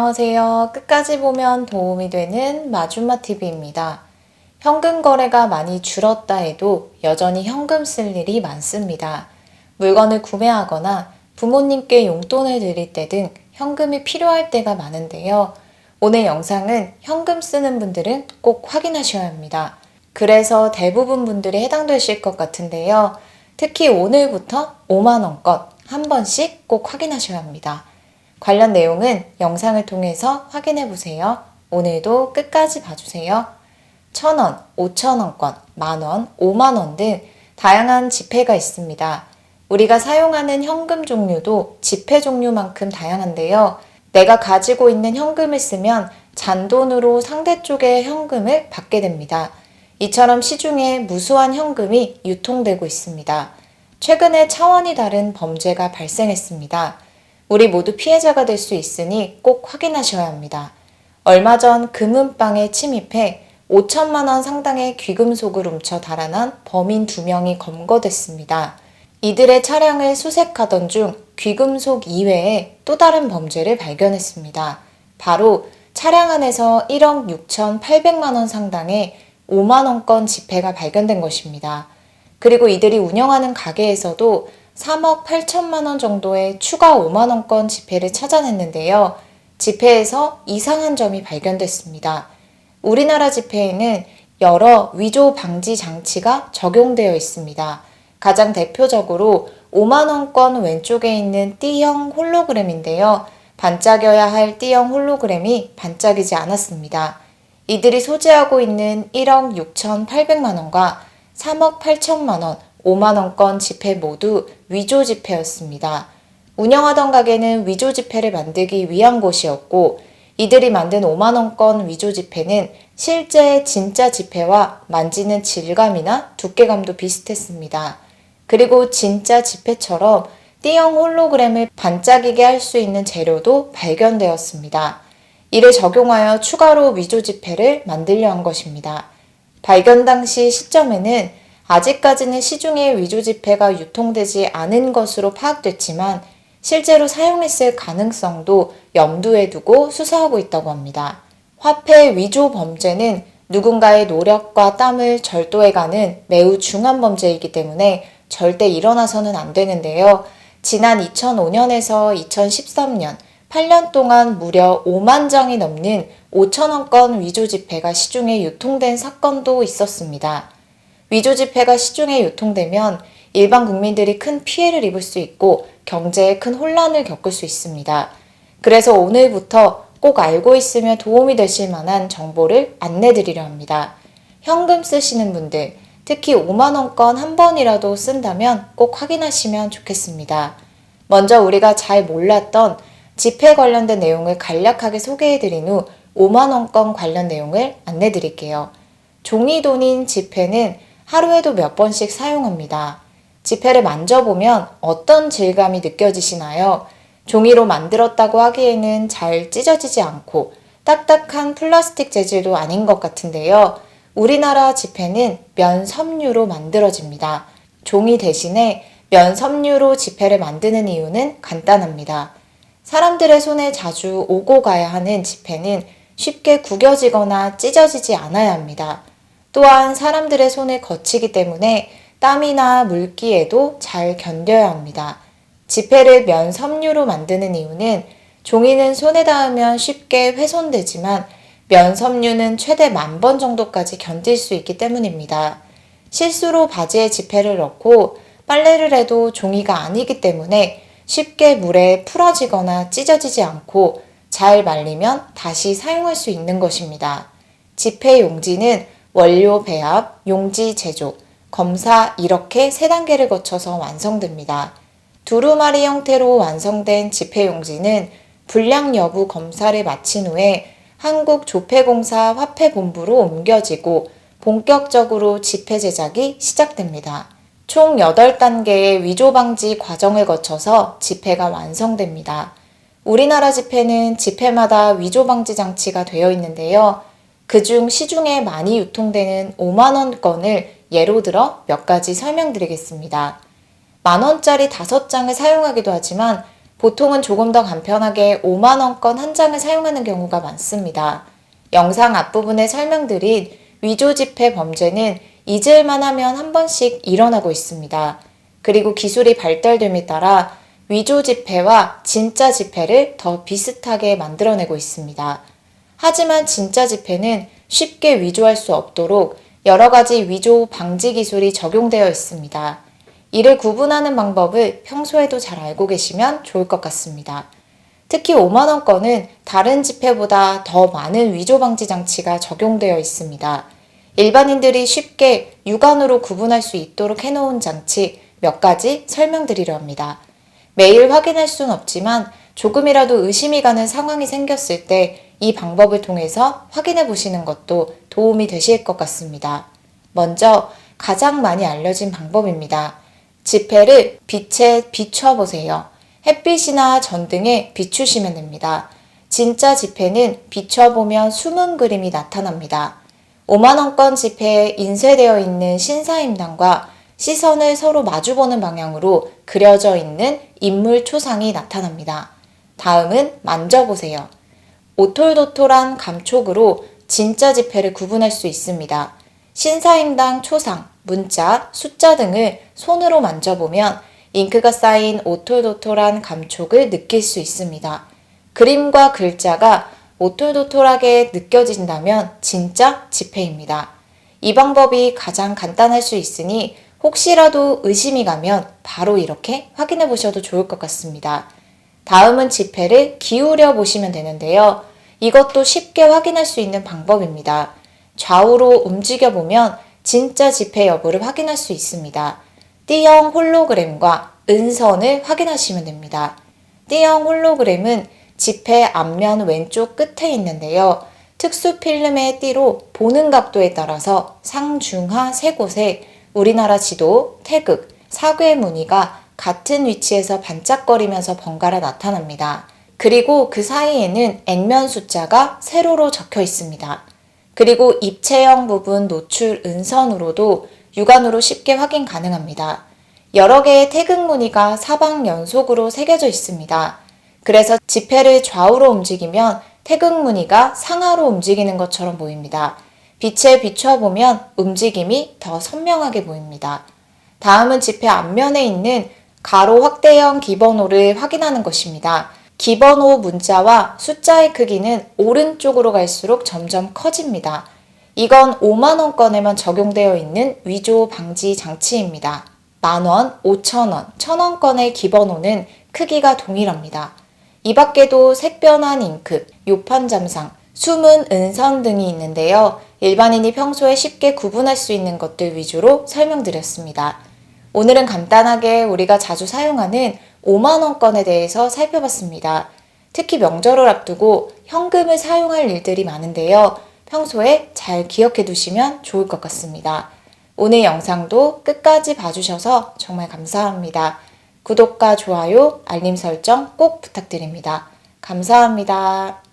안녕하세요. 끝까지 보면 도움이 되는 마줌마TV입니다. 현금 거래가 많이 줄었다 해도 여전히 현금 쓸 일이 많습니다. 물건을 구매하거나 부모님께 용돈을 드릴 때 등 현금이 필요할 때가 많은데요. 오늘 영상은 현금 쓰는 분들은 꼭 확인하셔야 합니다. 그래서 대부분 분들이 해당되실 것 같은데요. 특히 오늘부터 5만원권 한 번씩 꼭 확인하셔야 합니다. 관련 내용은 영상을 통해서 확인해 보세요. 오늘도 끝까지 봐주세요. 1,000원, 5,000원권, 만원, 5만원 등 다양한 지폐가 있습니다. 우리가 사용하는 현금 종류도 지폐 종류만큼 다양한데요. 내가 가지고 있는 현금을 쓰면 잔돈으로 상대 쪽의 현금을 받게 됩니다. 이처럼 시중에 무수한 현금이 유통되고 있습니다. 최근에 차원이 다른 범죄가 발생했습니다. 우리 모두 피해자가 될 수 있으니 꼭 확인하셔야 합니다. 얼마 전 금은방에 침입해 5천만 원 상당의 귀금속을 훔쳐 달아난 범인 2명이 검거됐습니다. 이들의 차량을 수색하던 중 귀금속 이외에 또 다른 범죄를 발견했습니다. 바로 차량 안에서 1억 6,800만 원 상당의 5만 원권 지폐가 발견된 것입니다. 그리고 이들이 운영하는 가게에서도 3억 8천만 원 정도의 추가 5만 원권 지폐를 찾아냈는데요. 지폐에서 이상한 점이 발견됐습니다. 우리나라 지폐에는 여러 위조 방지 장치가 적용되어 있습니다. 가장 대표적으로 5만 원권 왼쪽에 있는 D형 홀로그램인데요. 반짝여야 할 D형 홀로그램이 반짝이지 않았습니다. 이들이 소지하고 있는 1억 6,800만 원과 3억 8천만 원, 5만 원권 지폐 모두 위조 지폐였습니다. 운영하던 가게는 위조 지폐를 만들기 위한 곳이었고 이들이 만든 5만 원권 위조 지폐는 실제 진짜 지폐와 만지는 질감이나 두께감도 비슷했습니다. 그리고 진짜 지폐처럼 D형 홀로그램을 반짝이게 할 수 있는 재료도 발견되었습니다. 이를 적용하여 추가로 위조 지폐를 만들려 한 것입니다. 발견 당시 시점에는 아직까지는 시중에 위조 지폐가 유통되지 않은 것으로 파악됐지만 실제로 사용했을 가능성도 염두에 두고 수사하고 있다고 합니다. 화폐 위조 범죄는 누군가의 노력과 땀을 절도해가는 매우 중한 범죄이기 때문에 절대 일어나서는 안 되는데요. 지난 2005년에서 2013년 8년 동안 무려 5만 장이 넘는 5천원권 위조 지폐가 시중에 유통된 사건도 있었습니다. 위조 지폐가 시중에 유통되면 일반 국민들이 큰 피해를 입을 수 있고 경제에 큰 혼란을 겪을 수 있습니다. 그래서 오늘부터 꼭 알고 있으면 도움이 되실 만한 정보를 안내드리려 합니다. 현금 쓰시는 분들, 특히 5만 원권 한 번이라도 쓴다면 꼭 확인하시면 좋겠습니다. 먼저 우리가 잘 몰랐던 지폐 관련된 내용을 간략하게 소개해드린 후 5만 원권 관련 내용을 안내드릴게요. 종이돈인 지폐는 하루에도 몇 번씩 사용합니다. 지폐를 만져보면 어떤 질감이 느껴지시나요? 종이로 만들었다고 하기에는 잘 찢어지지 않고 딱딱한 플라스틱 재질도 아닌 것 같은데요. 우리나라 지폐는 면 섬유로 만들어집니다. 종이 대신에 면 섬유로 지폐를 만드는 이유는 간단합니다. 사람들의 손에 자주 오고 가야 하는 지폐는 쉽게 구겨지거나 찢어지지 않아야 합니다. 또한 사람들의 손을 거치기 때문에 땀이나 물기에도 잘 견뎌야 합니다. 지폐를 면 섬유로 만드는 이유는 종이는 손에 닿으면 쉽게 훼손되지만 면 섬유는 최대 10,000번 정도까지 견딜 수 있기 때문입니다. 실수로 바지에 지폐를 넣고 빨래를 해도 종이가 아니기 때문에 쉽게 물에 풀어지거나 찢어지지 않고 잘 말리면 다시 사용할 수 있는 것입니다. 지폐 용지는 원료 배합, 용지 제조, 검사 이렇게 3단계를 거쳐서 완성됩니다. 두루마리 형태로 완성된 지폐 용지는 불량 여부 검사를 마친 후에 한국조폐공사 화폐본부로 옮겨지고 본격적으로 지폐 제작이 시작됩니다. 총 8단계의 위조 방지 과정을 거쳐서 지폐가 완성됩니다. 우리나라 지폐는 지폐마다 위조 방지 장치가 되어 있는데요. 그중 시중에 많이 유통되는 5만 원권을 예로 들어 몇 가지 설명드리겠습니다. 만원짜리 5장을 사용하기도 하지만 보통은 조금 더 간편하게 5만원권 한 장을 사용하는 경우가 많습니다. 영상 앞부분에 설명드린 위조지폐 범죄는 잊을만 하면 한 번씩 일어나고 있습니다. 그리고 기술이 발달됨에 따라 위조지폐와 진짜 지폐를 더 비슷하게 만들어내고 있습니다. 하지만 진짜 지폐는 쉽게 위조할 수 없도록 여러 가지 위조 방지 기술이 적용되어 있습니다. 이를 구분하는 방법을 평소에도 잘 알고 계시면 좋을 것 같습니다. 특히 5만원권은 다른 지폐보다 더 많은 위조 방지 장치가 적용되어 있습니다. 일반인들이 쉽게 육안으로 구분할 수 있도록 해놓은 장치 몇 가지 설명드리려 합니다. 매일 확인할 수는 없지만 조금이라도 의심이 가는 상황이 생겼을 때 이 방법을 통해서 확인해 보시는 것도 도움이 되실 것 같습니다. 먼저 가장 많이 알려진 방법입니다. 지폐를 빛에 비춰보세요. 햇빛이나 전등에 비추시면 됩니다. 진짜 지폐는 비춰보면 숨은 그림이 나타납니다. 5만원권 지폐에 인쇄되어 있는 신사임당과 시선을 서로 마주보는 방향으로 그려져 있는 인물 초상이 나타납니다. 다음은 만져보세요. 오톨도톨한 감촉으로 진짜 지폐를 구분할 수 있습니다. 신사임당 초상, 문자, 숫자 등을 손으로 만져보면 잉크가 쌓인 오톨도톨한 감촉을 느낄 수 있습니다. 그림과 글자가 오톨도톨하게 느껴진다면 진짜 지폐입니다. 이 방법이 가장 간단할 수 있으니 혹시라도 의심이 가면 바로 이렇게 확인해 보셔도 좋을 것 같습니다. 다음은 지폐를 기울여 보시면 되는데요. 이것도 쉽게 확인할 수 있는 방법입니다. 좌우로 움직여 보면 진짜 지폐 여부를 확인할 수 있습니다. D형 홀로그램과 은선을 확인하시면 됩니다. D형 홀로그램은 지폐 앞면 왼쪽 끝에 있는데요. 특수 필름의 띠로 보는 각도에 따라서 상중하 세 곳에 우리나라 지도, 태극, 사괴 무늬가 같은 위치에서 반짝거리면서 번갈아 나타납니다. 그리고 그 사이에는 액면 숫자가 세로로 적혀 있습니다. 그리고 입체형 부분 노출 은선으로도 육안으로 쉽게 확인 가능합니다. 여러 개의 태극 무늬가 사방 연속으로 새겨져 있습니다. 그래서 지폐를 좌우로 움직이면 태극 무늬가 상하로 움직이는 것처럼 보입니다. 빛에 비춰보면 움직임이 더 선명하게 보입니다. 다음은 지폐 앞면에 있는 가로 확대형 기번호를 확인하는 것입니다. 기번호 문자와 숫자의 크기는 오른쪽으로 갈수록 점점 커집니다. 이건 5만원권에만 적용되어 있는 위조 방지 장치입니다. 만원, 5천원, 1000원권의 기번호는 크기가 동일합니다. 이 밖에도 색변한 잉크, 요판 잠상, 숨은 은선 등이 있는데요. 일반인이 평소에 쉽게 구분할 수 있는 것들 위주로 설명드렸습니다. 오늘은 간단하게 우리가 자주 사용하는 5만원권에 대해서 살펴봤습니다. 특히 명절을 앞두고 현금을 사용할 일들이 많은데요. 평소에 잘 기억해 두시면 좋을 것 같습니다. 오늘 영상도 끝까지 봐주셔서 정말 감사합니다. 구독과 좋아요, 알림 설정 꼭 부탁드립니다. 감사합니다.